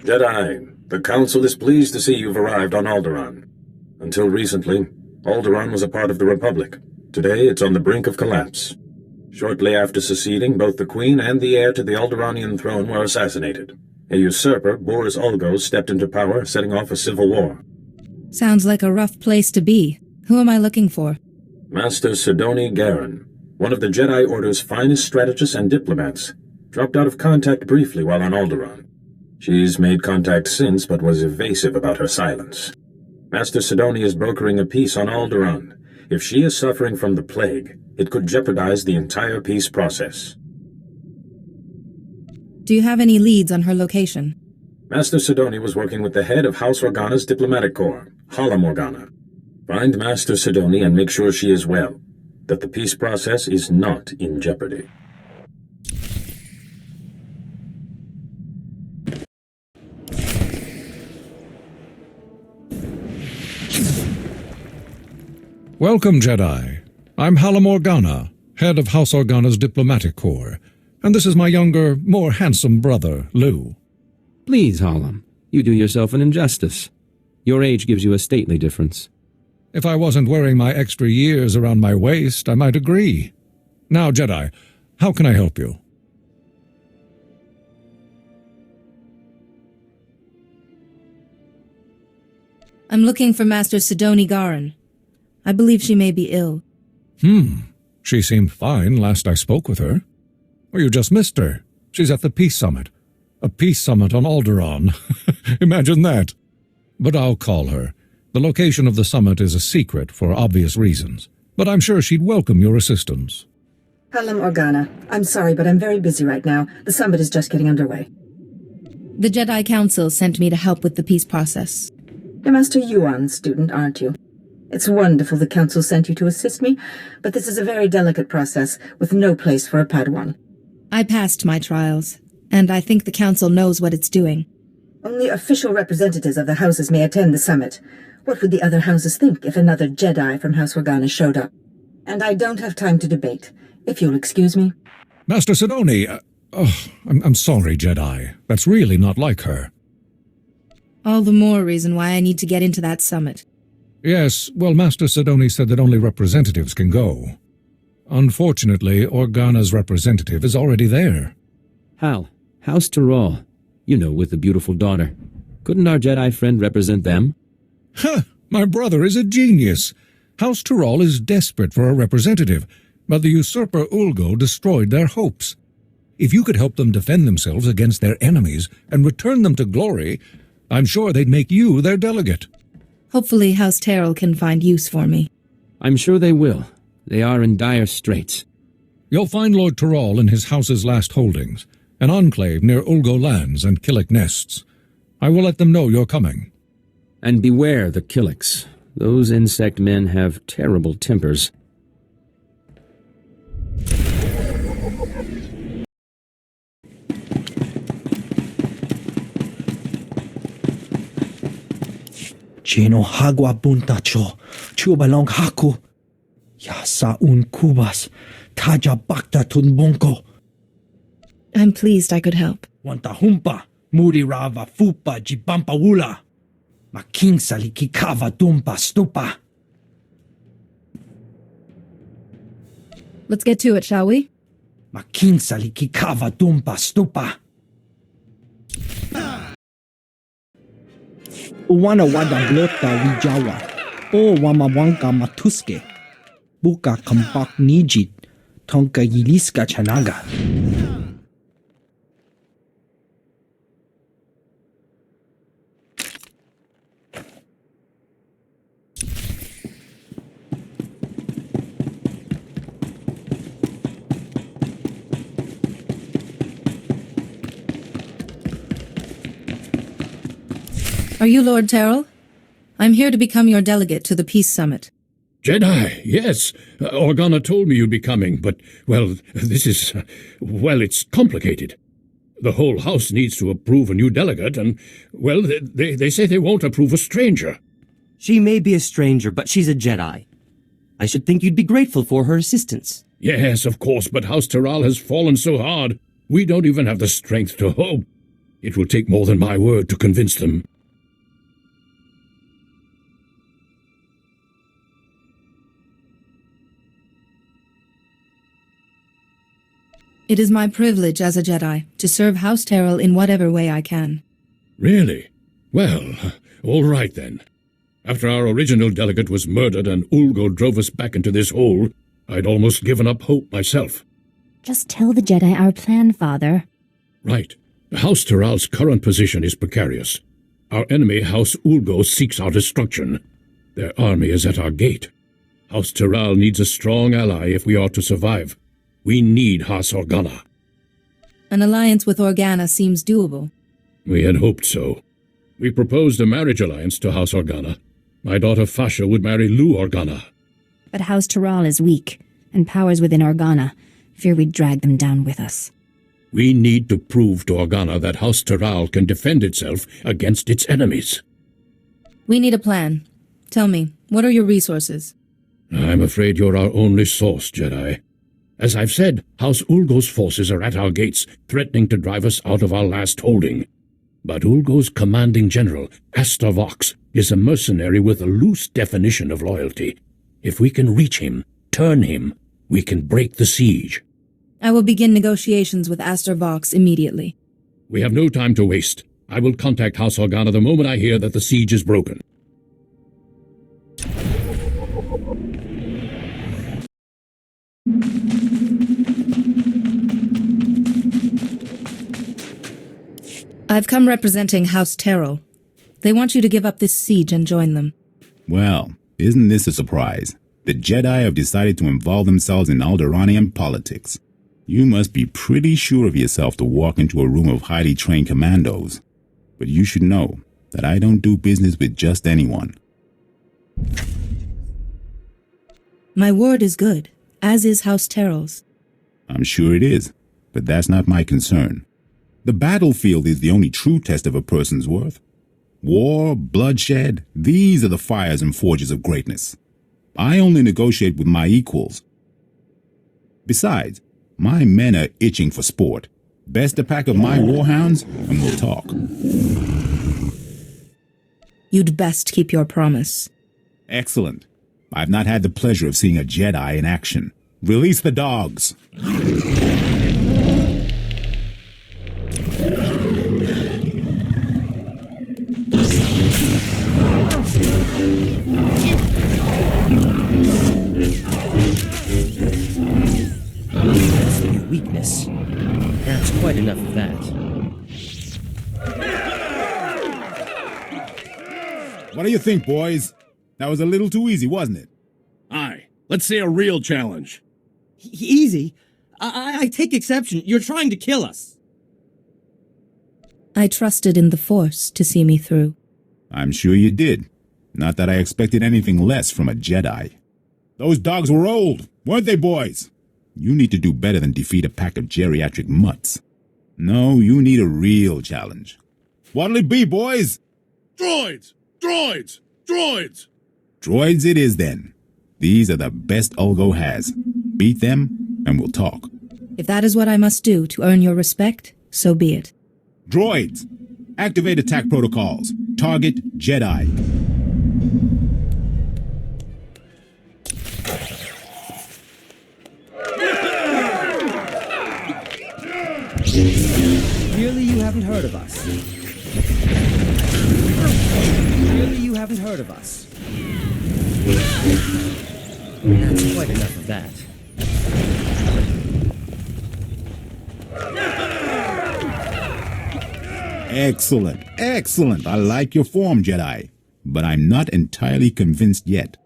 Jedi, the Council is pleased to see you've arrived on Alderaan. Until recently, Alderaan was a part of the Republic. Today, it's on the brink of collapse. Shortly after seceding, both the Queen and the heir to the Alderaanian throne were assassinated. A usurper, Boris Ulgo, stepped into power, setting off a civil war. Sounds like a rough place to be. Who am I looking for? Master Sidoni Garen, one of the Jedi Order's finest strategists and diplomats, dropped out of contact briefly while on Alderaan. She's made contact since, but was evasive about her silence. Master Sidoni is brokering a peace on Alderaan. If she is suffering from the plague, it could jeopardize the entire peace process. Do you have any leads on her location? Master Sidoni was working with the head of House Organa's diplomatic corps, Hala Morgana. Find Master Sidoni and make sure she is well, that the peace process is not in jeopardy. Welcome, Jedi. I'm Hala Morgana, head of House Organa's diplomatic corps, and this is my younger, more handsome brother, Lou. Please, Hallam, you do yourself an injustice. Your age gives you a stately difference. If I wasn't wearing my extra years around my waist, I might agree. Now, Jedi, how can I help you? I'm looking for Master Sidoni Garen. I believe she may be ill. She seemed fine last I spoke with her. Or you just missed her. She's at the Peace Summit. A peace summit on Alderaan. Imagine that. But I'll call her. The location of the summit is a secret for obvious reasons. But I'm sure she'd welcome your assistance. Hala Morgana, I'm sorry, but I'm very busy right now. The summit is just getting underway. The Jedi Council sent me to help with the peace process. You're Master Yuan's student, aren't you? It's wonderful the Council sent you to assist me, but this is a very delicate process with no place for a Padawan. I passed my trials, and I think the Council knows what it's doing. Only official representatives of the houses may attend the summit. What would the other houses think if another Jedi from House Organa showed up? And I don't have time to debate. If you'll excuse me. Master Sidoni, I'm sorry, Jedi. That's really not like her. All the more reason why I need to get into that summit. Yes, well, Master Sidoni said that only representatives can go. Unfortunately, Organa's representative is already there. Hal, House Tyrrell. You know, with the beautiful daughter. Couldn't our Jedi friend represent them? Huh! My brother is a genius. House Tyrrell is desperate for a representative, but the usurper Ulgo destroyed their hopes. If you could help them defend themselves against their enemies and return them to glory, I'm sure they'd make you their delegate. Hopefully House Tyrrell can find use for me. I'm sure they will. They are in dire straits. You'll find Lord Tyrrell in his house's last holdings, an enclave near Ulgo lands and Killik nests. I will let them know you're coming. And beware the Killiks. Those insect men have terrible tempers. Chino hagwa buntacho, chubalong haku. Yasa un kubas, taja bakta tunbonko. I'm pleased I could help. Wanta humpa, muri rava fupa jibampa wula. Making sali kikava dumpa stupa. Let's get to it, shall we? Making sali kikava dumpa stupa. Uwana wada glota wijawa. O wamawanka matuske. Buka kampak nijit. Tonka yiliska chanaga. Are you Lord Tyrrell? I'm here to become your delegate to the Peace Summit. Jedi, yes. Organa told me you'd be coming, but, well, this is, it's complicated. The whole house needs to approve a new delegate, and, well, they say they won't approve a stranger. She may be a stranger, but she's a Jedi. I should think you'd be grateful for her assistance. Yes, of course, but House Tyrrell has fallen so hard, we don't even have the strength to hope. It will take more than my word to convince them. It is my privilege as a Jedi to serve House Terrell in whatever way I can. Really? Well, all right then. After our original delegate was murdered and Ulgo drove us back into this hole, I'd almost given up hope myself. Just tell the Jedi our plan, Father. Right. House Terrell's current position is precarious. Our enemy, House Ulgo, seeks our destruction. Their army is at our gate. House Terrell needs a strong ally if we are to survive. We need House Organa. An alliance with Organa seems doable. We had hoped so. We proposed a marriage alliance to House Organa. My daughter Fasha would marry Lou Organa. But House Terral is weak, and powers within Organa fear we'd drag them down with us. We need to prove to Organa that House Terral can defend itself against its enemies. We need a plan. Tell me, what are your resources? I'm afraid you're our only source, Jedi. As I've said, House Ulgo's forces are at our gates, threatening to drive us out of our last holding. But Ulgo's commanding general, Astor Vox, is a mercenary with a loose definition of loyalty. If we can reach him, turn him, we can break the siege. I will begin negotiations with Astor Vox immediately. We have no time to waste. I will contact House Organa the moment I hear that the siege is broken. I've come representing House Terrell. They want you to give up this siege and join them. Well, isn't this a surprise? The Jedi have decided to involve themselves in Alderaanian politics. You must be pretty sure of yourself to walk into a room of highly trained commandos. But you should know that I don't do business with just anyone. My word is good, as is House Terrell's. I'm sure it is, but that's not my concern. The battlefield is the only true test of a person's worth. War, bloodshed, these are the fires and forges of greatness. I only negotiate with my equals. Besides, my men are itching for sport. Best a pack of my warhounds, and we'll talk. You'd best keep your promise. Excellent. I've not had the pleasure of seeing a Jedi in action. Release the dogs. Your weakness. That's quite enough of that. What do you think, boys? That was a little too easy, wasn't it? Aye. Let's see a real challenge. Easy? I take exception. You're trying to kill us. I trusted in the Force to see me through. I'm sure you did. Not that I expected anything less from a Jedi. Those dogs were old, weren't they, boys? You need to do better than defeat a pack of geriatric mutts. No, you need a real challenge. What'll it be, boys? Droids! Droids! Droids! Droids it is, then. These are the best Ulgo has. Beat them, and we'll talk. If that is what I must do to earn your respect, so be it. Droids! Activate attack protocols. Target Jedi. Clearly you haven't heard of us. Clearly you haven't heard of us. That's quite enough of that. Excellent, excellent. I like your form, Jedi. But I'm not entirely convinced yet.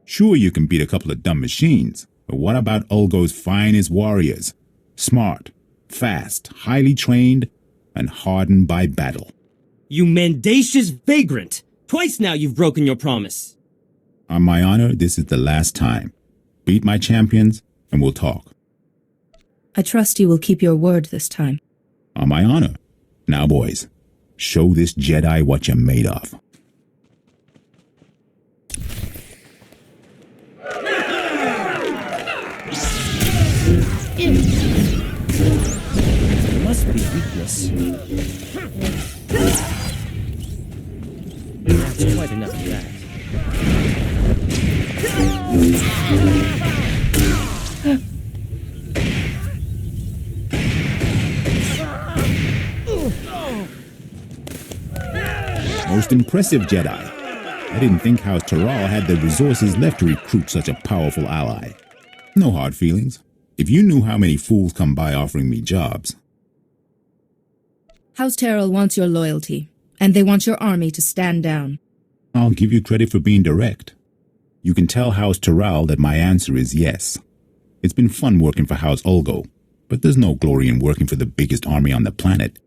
Sure, you can beat a couple of dumb machines, but what about Ulgo's finest warriors? Smart, fast, highly trained, and hardened by battle. You mendacious vagrant! Twice now you've broken your promise. On my honor, this is the last time. Beat my champions, and we'll talk. I trust you will keep your word this time. On my honor. Now, boys, show this Jedi what you're made of. Must be weakness. That's quite enough of that. Most impressive Jedi. I didn't think House Taral had the resources left to recruit such a powerful ally. No hard feelings. If you knew how many fools come by offering me jobs. House Terrell wants your loyalty, and they want your army to stand down. I'll give you credit for being direct. You can tell House Taral that my answer is yes. It's been fun working for House Ulgo, but there's no glory in working for the biggest army on the planet.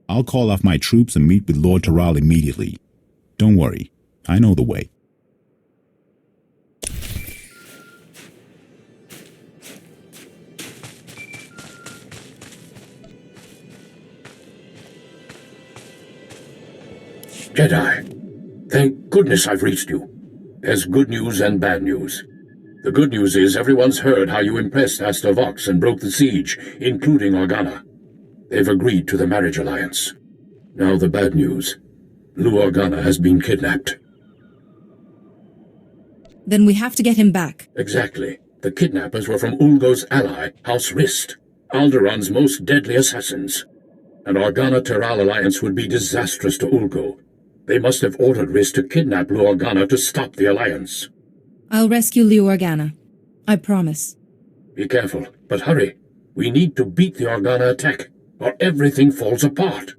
I'll call off my troops and meet with Lord Taral immediately. Don't worry, I know the way. Jedi, thank goodness I've reached you. There's good news and bad news. The good news is everyone's heard how you impressed Aster Vox and broke the siege, including Organa. They've agreed to the marriage alliance. Now the bad news. Lou Organa has been kidnapped. Then we have to get him back. Exactly. The kidnappers were from Ulgo's ally, House Rist, Alderaan's most deadly assassins. An Organa-Taral alliance would be disastrous to Ulgo. They must have ordered Rist to kidnap Lou Organa to stop the alliance. I'll rescue Lou Organa. I promise. Be careful, but hurry. We need to beat the Organa attack, or everything falls apart.